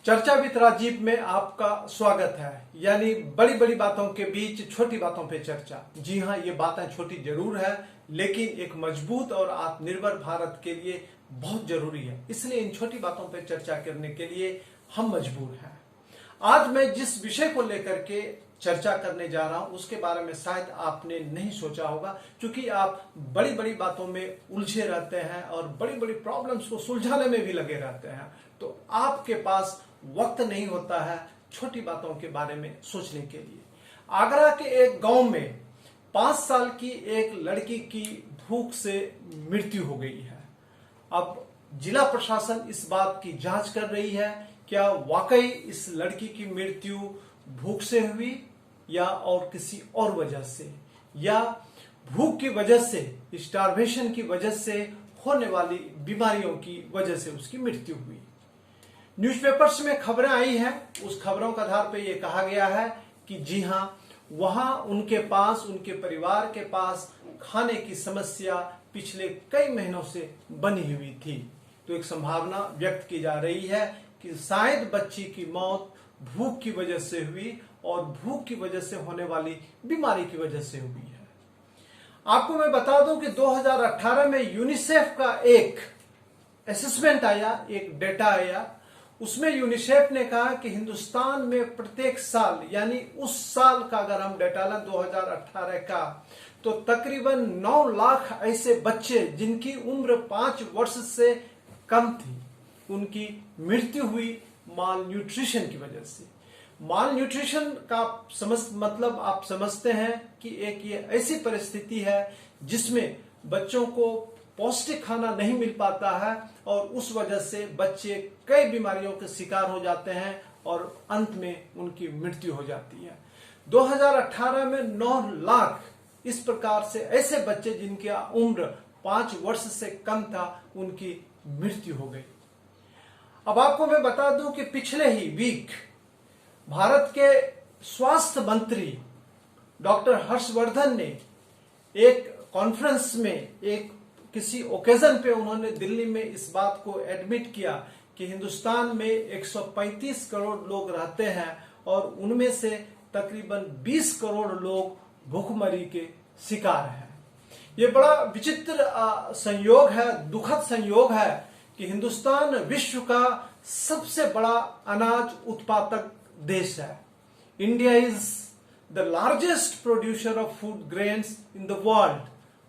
चर्चा विद राजीव में आपका स्वागत है। यानी बड़ी बड़ी बातों के बीच छोटी बातों पे चर्चा। जी हाँ, ये बातें छोटी जरूर है लेकिन एक मजबूत और आत्मनिर्भर भारत के लिए बहुत जरूरी है। इसलिए इन छोटी बातों पे चर्चा करने के लिए हम मजबूर हैं। आज मैं जिस विषय को लेकर के चर्चा करने जा रहा हूं उसके बारे में शायद आपने नहीं सोचा होगा, क्योंकि आप बड़ी बड़ी बातों में उलझे रहते हैं और बड़ी बड़ी प्रॉब्लम्स को सुलझाने में भी लगे रहते हैं, तो आपके पास वक्त नहीं होता है छोटी बातों के बारे में सोचने के लिए। आगरा के एक गांव में 5 साल की एक लड़की की भूख से मृत्यु हो गई है। अब जिला प्रशासन इस बात की जांच कर रही है क्या वाकई इस लड़की की मृत्यु भूख से हुई या और किसी और वजह से, या भूख की वजह से, स्टार्वेशन की वजह से होने वाली बीमारियों की वजह से उसकी मृत्यु हुई। न्यूज़पेपर्स में खबरें आई हैं, उस खबरों के आधार पर यह कहा गया है कि जी हां, वहां उनके पास, उनके परिवार के पास खाने की समस्या पिछले कई महीनों से बनी हुई थी। तो एक संभावना व्यक्त की जा रही है कि शायद बच्ची की मौत भूख की वजह से हुई और भूख की वजह से होने वाली बीमारी की वजह से हुई है। आपको मैं बता दूं कि 2018 में यूनिसेफ का एक असेसमेंट आया, एक डेटा आया। उसमें यूनिसेफ ने कहा कि हिंदुस्तान में प्रत्येक साल, यानी उस साल का अगर हम डेटा लें 2018 का, तो तकरीबन 9 लाख ऐसे बच्चे जिनकी उम्र 5 वर्ष से कम थी, उनकी मृत्यु हुई माल न्यूट्रिशन की वजह से। माल न्यूट्रिशन का मतलब आप समझते हैं कि एक ये ऐसी परिस्थिति है जिसमें बच्चों को पौष्टिक खाना नहीं मिल पाता है और उस वजह से बच्चे कई बीमारियों के शिकार हो जाते हैं और अंत में उनकी मृत्यु हो जाती है। 2018 में 9 लाख इस प्रकार से ऐसे बच्चे जिनकी उम्र 5 वर्ष से कम था, उनकी मृत्यु हो गई। अब आपको मैं बता दूं कि पिछले ही वीक भारत के स्वास्थ्य मंत्री डॉक्टर हर्षवर्धन ने एक कॉन्फ्रेंस में, एक किसी ओकेजन पे उन्होंने दिल्ली में इस बात को एडमिट किया कि हिंदुस्तान में 135 करोड़ लोग रहते हैं और उनमें से तकरीबन 20 करोड़ लोग भूखमरी के शिकार हैं। ये बड़ा विचित्र संयोग है, दुखद संयोग है कि हिंदुस्तान विश्व का सबसे बड़ा अनाज उत्पादक देश है। India is the largest producer of food grains in the world,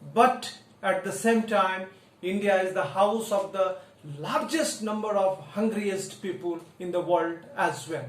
but at the same time India is the house of the largest number of hungriest people in the world as well.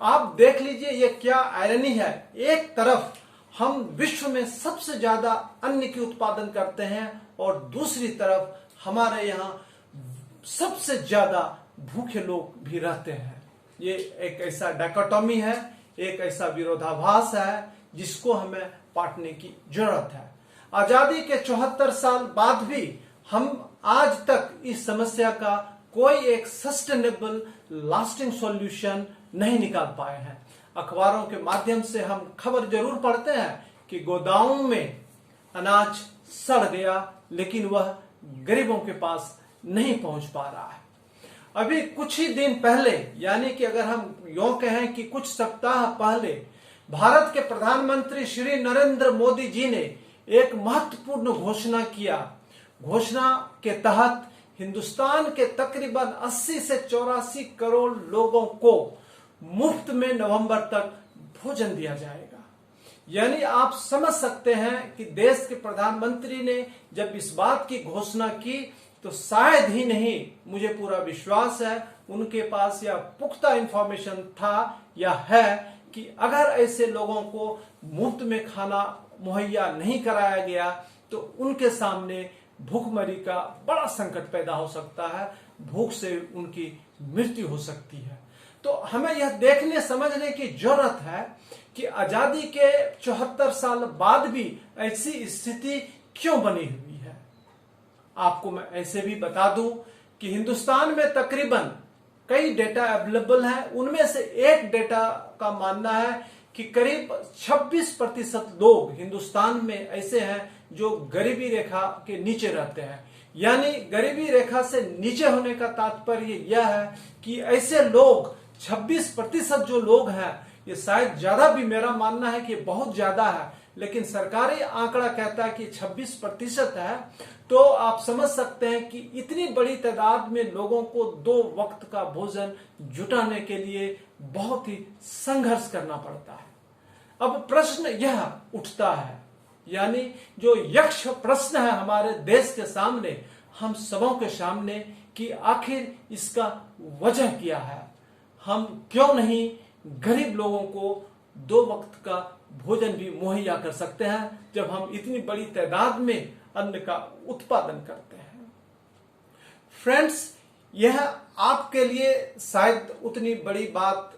आप देख लीजिए ये क्या irony है। एक तरफ हम विश्व में सबसे ज्यादा अन्न की उत्पादन करते हैं और दूसरी तरफ हमारे यहाँ सबसे ज्यादा भूखे लोग भी रहते हैं। ये एक ऐसा डायकोटॉमी है, एक ऐसा विरोधाभास है जिसको हमें पाटने की जरूरत है। आजादी के 74 साल बाद भी हम आज तक इस समस्या का कोई एक सस्टेनेबल लास्टिंग सॉल्यूशन नहीं निकाल पाए हैं। अखबारों के माध्यम से हम खबर जरूर पढ़ते हैं कि गोदामों में अनाज सड़ गया, लेकिन वह गरीबों के पास नहीं पहुंच पा रहा है। अभी कुछ ही दिन पहले, यानी कि अगर हम यूं कहें कि कुछ सप्ताह पहले, भारत के प्रधानमंत्री श्री नरेंद्र मोदी जी ने एक महत्वपूर्ण घोषणा किया। घोषणा के तहत हिंदुस्तान के तकरीबन 80 से 84 करोड़ लोगों को मुफ्त में नवंबर तक भोजन दिया जाएगा। यानी आप समझ सकते हैं कि देश के प्रधानमंत्री ने जब इस बात की घोषणा की तो शायद ही नहीं, मुझे पूरा विश्वास है उनके पास यह पुख्ता इंफॉर्मेशन था या है कि अगर ऐसे लोगों को मुफ्त में खाना मुहैया नहीं कराया गया तो उनके सामने भूखमरी का बड़ा संकट पैदा हो सकता है, भूख से उनकी मृत्यु हो सकती है। तो हमें यह देखने समझने की जरूरत है कि आजादी के 74 साल बाद भी ऐसी स्थिति क्यों बनी हुई है। आपको मैं ऐसे भी बता दूं कि हिंदुस्तान में तकरीबन कई डेटा अवेलेबल है, उनमें से एक डेटा का मानना है कि करीब 26% लोग हिंदुस्तान में ऐसे हैं जो गरीबी रेखा के नीचे रहते हैं। यानी गरीबी रेखा से नीचे होने का तात्पर्य यह है कि ऐसे लोग 26% जो लोग हैं, ये शायद ज्यादा भी, मेरा मानना है कि बहुत ज्यादा है, लेकिन सरकारी आंकड़ा कहता है कि 26% है। तो आप समझ सकते हैं कि इतनी बड़ी तादाद में लोगों को 2 वक्त का भोजन जुटाने के लिए बहुत ही संघर्ष करना पड़ता है। अब प्रश्न यह उठता है, यानी जो यक्ष प्रश्न है हमारे देश के सामने, हम सबों के सामने, कि आखिर इसका वजह क्या है। हम क्यों नहीं गरीब लोगों को 2 वक्त का भोजन भी मुहैया कर सकते हैं, जब हम इतनी बड़ी तादाद में अन्न का उत्पादन करते हैं। फ्रेंड्स, यह आपके लिए शायद उतनी बड़ी बात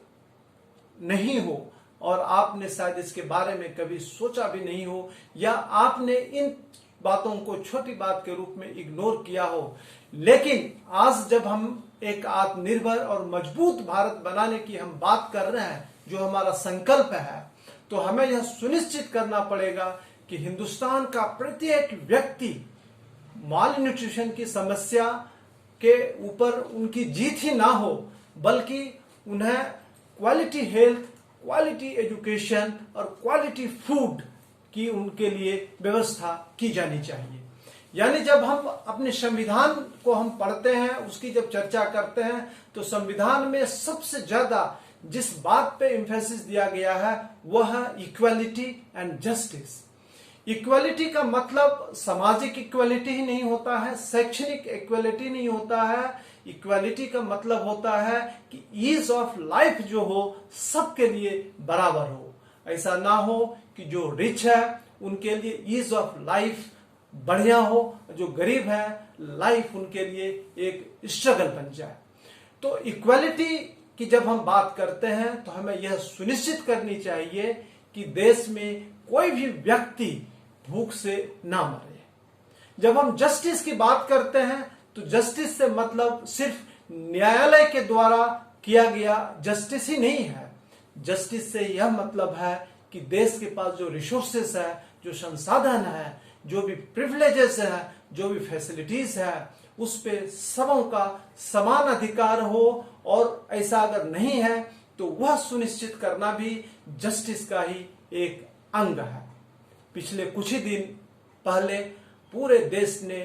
नहीं हो और आपने शायद इसके बारे में कभी सोचा भी नहीं हो, या आपने इन बातों को छोटी बात के रूप में इग्नोर किया हो। लेकिन आज जब हम एक आत्मनिर्भर और मजबूत भारत बनाने की हम बात कर रहे हैं, जो हमारा संकल्प है, तो हमें यह सुनिश्चित करना पड़ेगा कि हिंदुस्तान का प्रत्येक व्यक्ति माल न्यूट्रिशन की समस्या के ऊपर उनकी जीत ही ना हो, बल्कि उन्हें क्वालिटी हेल्थ, क्वालिटी एजुकेशन और क्वालिटी फूड की उनके लिए व्यवस्था की जानी चाहिए। यानी जब हम अपने संविधान को हम पढ़ते हैं, उसकी जब चर्चा करते हैं, तो संविधान में सबसे ज्यादा जिस बात पे एम्फेसिस दिया गया है वह है इक्वालिटी एंड जस्टिस। इक्वालिटी का मतलब सामाजिक इक्वालिटी ही नहीं होता है, शैक्षणिक इक्वालिटी नहीं होता है। इक्वालिटी का मतलब होता है कि ईज ऑफ लाइफ जो हो सबके लिए बराबर हो। ऐसा ना हो कि जो रिच है उनके लिए ईज ऑफ लाइफ बढ़िया हो, जो गरीब है लाइफ उनके लिए एक स्ट्रगल बन जाए। तो इक्वालिटी की जब हम बात करते हैं तो हमें यह सुनिश्चित करनी चाहिए कि देश में कोई भी व्यक्ति भूख से ना मरे। जब हम जस्टिस की बात करते हैं तो जस्टिस से मतलब सिर्फ न्यायालय के द्वारा किया गया जस्टिस ही नहीं है। जस्टिस से यह मतलब है कि देश के पास जो रिसोर्सेस है, जो संसाधन है, जो भी प्रिविलेजेस है, जो भी फैसिलिटीज है, उस पे सबों का समान अधिकार हो, और ऐसा अगर नहीं है तो वह सुनिश्चित करना भी जस्टिस का ही एक अंग है। पिछले कुछ ही दिन पहले पूरे देश ने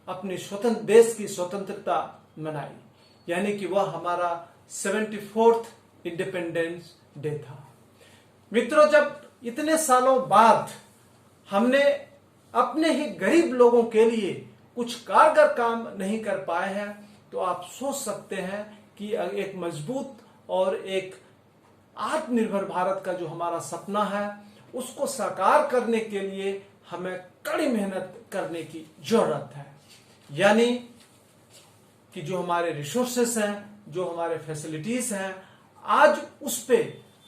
अपनी देश की स्वतंत्रता मनाई, यानी कि वह हमारा 74th इंडिपेंडेंस डे था। मित्रों, जब इतने सालों बाद हमने अपने ही गरीब लोगों के लिए कुछ कारगर काम नहीं कर पाए हैं, तो आप सोच सकते हैं कि एक मजबूत और एक आत्मनिर्भर भारत का जो हमारा सपना है, उसको साकार करने के लिए हमें कड़ी मेहनत करने की जरूरत है। यानी कि जो हमारे रिसोर्सेस हैं, जो हमारे फैसिलिटीज हैं, आज उस पे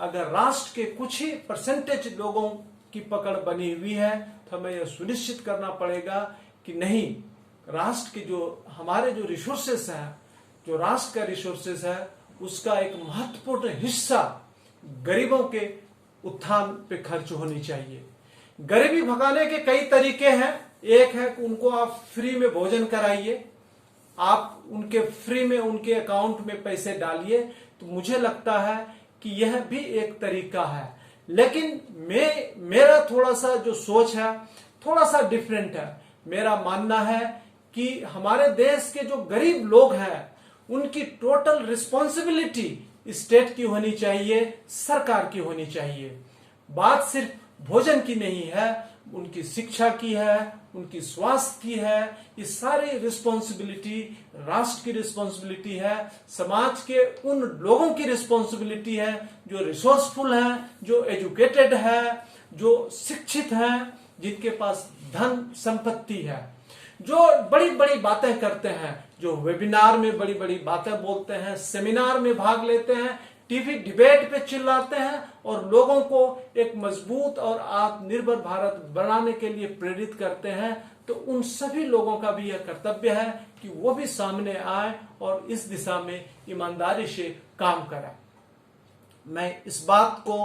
अगर राष्ट्र के कुछ ही परसेंटेज लोगों की पकड़ बनी हुई है, तो हमें यह सुनिश्चित करना पड़ेगा कि नहीं, राष्ट्र के जो हमारे जो रिसोर्सेस हैं, जो राष्ट्र का रिसोर्सेस है, उसका एक महत्वपूर्ण हिस्सा गरीबों के उत्थान पे खर्च होनी चाहिए। गरीबी भगाने के कई तरीके हैं। एक है कि उनको आप फ्री में भोजन कराइए, आप उनके फ्री में उनके अकाउंट में पैसे डालिए, तो मुझे लगता है कि यह भी एक तरीका है। लेकिन मेरा थोड़ा सा जो सोच है थोड़ा सा डिफरेंट है। मेरा मानना है कि हमारे देश के जो गरीब लोग हैं उनकी टोटल रिस्पॉन्सिबिलिटी स्टेट की होनी चाहिए, सरकार की होनी चाहिए। बात सिर्फ भोजन की नहीं है, उनकी शिक्षा की है, उनकी स्वास्थ्य की है। ये सारी रिस्पॉन्सिबिलिटी राष्ट्र की रिस्पॉन्सिबिलिटी है, समाज के उन लोगों की रिस्पॉन्सिबिलिटी है जो रिसोर्सफुल हैं, जो एजुकेटेड है, जो शिक्षित हैं, जिनके पास धन संपत्ति है, जो बड़ी बड़ी बातें करते हैं, जो वेबिनार में बड़ी बड़ी बातें बोलते हैं, सेमिनार में भाग लेते हैं, टीवी डिबेट पे चिल्लाते हैं और लोगों को एक मजबूत और आत्मनिर्भर भारत बनाने के लिए प्रेरित करते हैं। तो उन सभी लोगों का भी यह कर्तव्य है कि वो भी सामने आए और इस दिशा में ईमानदारी से काम करें। मैं इस बात को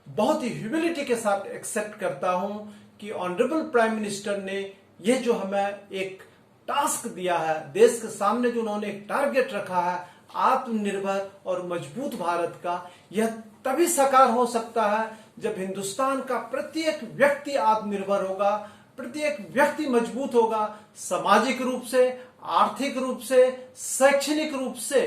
बहुत ही ह्यूमिलिटी के साथ एक्सेप्ट करता हूं कि ऑनरेबल प्राइम मिनिस्टर ने यह जो हमें एक टास्क दिया है, देश के सामने जो उन्होंने एक टारगेट रखा है, आत्मनिर्भर और मजबूत भारत का यह तभी साकार हो सकता है जब हिंदुस्तान का प्रत्येक व्यक्ति आत्मनिर्भर होगा, प्रत्येक व्यक्ति मजबूत होगा, सामाजिक रूप से, आर्थिक रूप से, शैक्षणिक रूप से।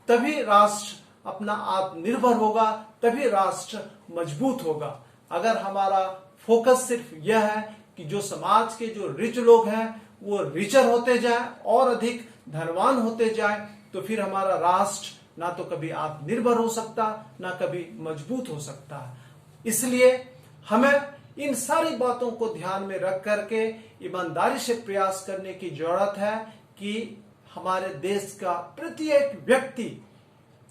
तभी राष्ट्र अपना आत्मनिर्भर होगा, तभी राष्ट्र मजबूत होगा। अगर हमारा फोकस सिर्फ यह है कि जो समाज के जो रिच लोग हैं वो रिचर होते जाए और अधिक धनवान होते जाए, तो फिर हमारा राष्ट्र ना तो कभी आत्मनिर्भर हो सकता, ना कभी मजबूत हो सकता। इसलिए हमें इन सारी बातों को ध्यान में रख करके ईमानदारी से प्रयास करने की जरूरत है कि हमारे देश का प्रत्येक व्यक्ति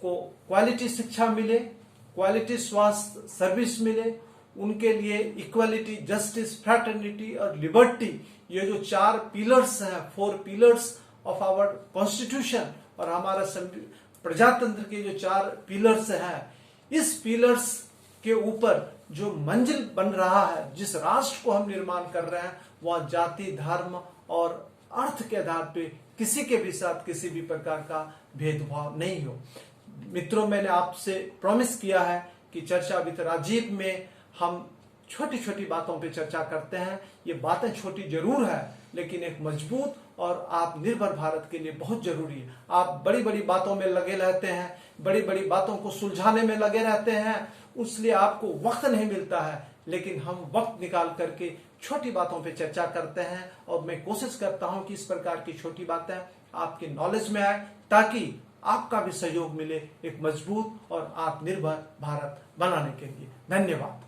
को क्वालिटी शिक्षा मिले, क्वालिटी स्वास्थ्य सर्विस मिले, उनके लिए इक्वालिटी, जस्टिस, फ्रैटर्निटी और लिबर्टी, ये जो 4 पिलर्स हैं, 4 पिलर्स ऑफ आवर कॉन्स्टिट्यूशन और हमारा प्रजातंत्र के जो 4 पिलर्स हैं, इस पिलर्स के ऊपर जो मंजिल बन रहा है, जिस राष्ट्र को हम निर्माण कर रहे हैं, वह जाति, धर्म और अर्थ के आधार पे किसी के भी साथ किसी भी प्रकार का भेदभाव नहीं हो। मित्रों, मैंने आपसे प्रॉमिस किया है कि चर्चा विद राजीव में हम छोटी छोटी बातों पे चर्चा करते हैं। ये बातें छोटी जरूर है, लेकिन एक मजबूत और आत्मनिर्भर भारत के लिए बहुत जरूरी है। आप बड़ी बड़ी बातों में लगे रहते हैं, बड़ी बड़ी बातों को सुलझाने में लगे रहते हैं, इसलिए आपको वक्त नहीं मिलता है। लेकिन हम वक्त निकाल करके छोटी बातों पे चर्चा करते हैं और मैं कोशिश करता हूं कि इस प्रकार की छोटी बातें आपके नॉलेज में आए, ताकि आपका भी सहयोग मिले एक मजबूत और आत्मनिर्भर भारत बनाने के लिए। धन्यवाद।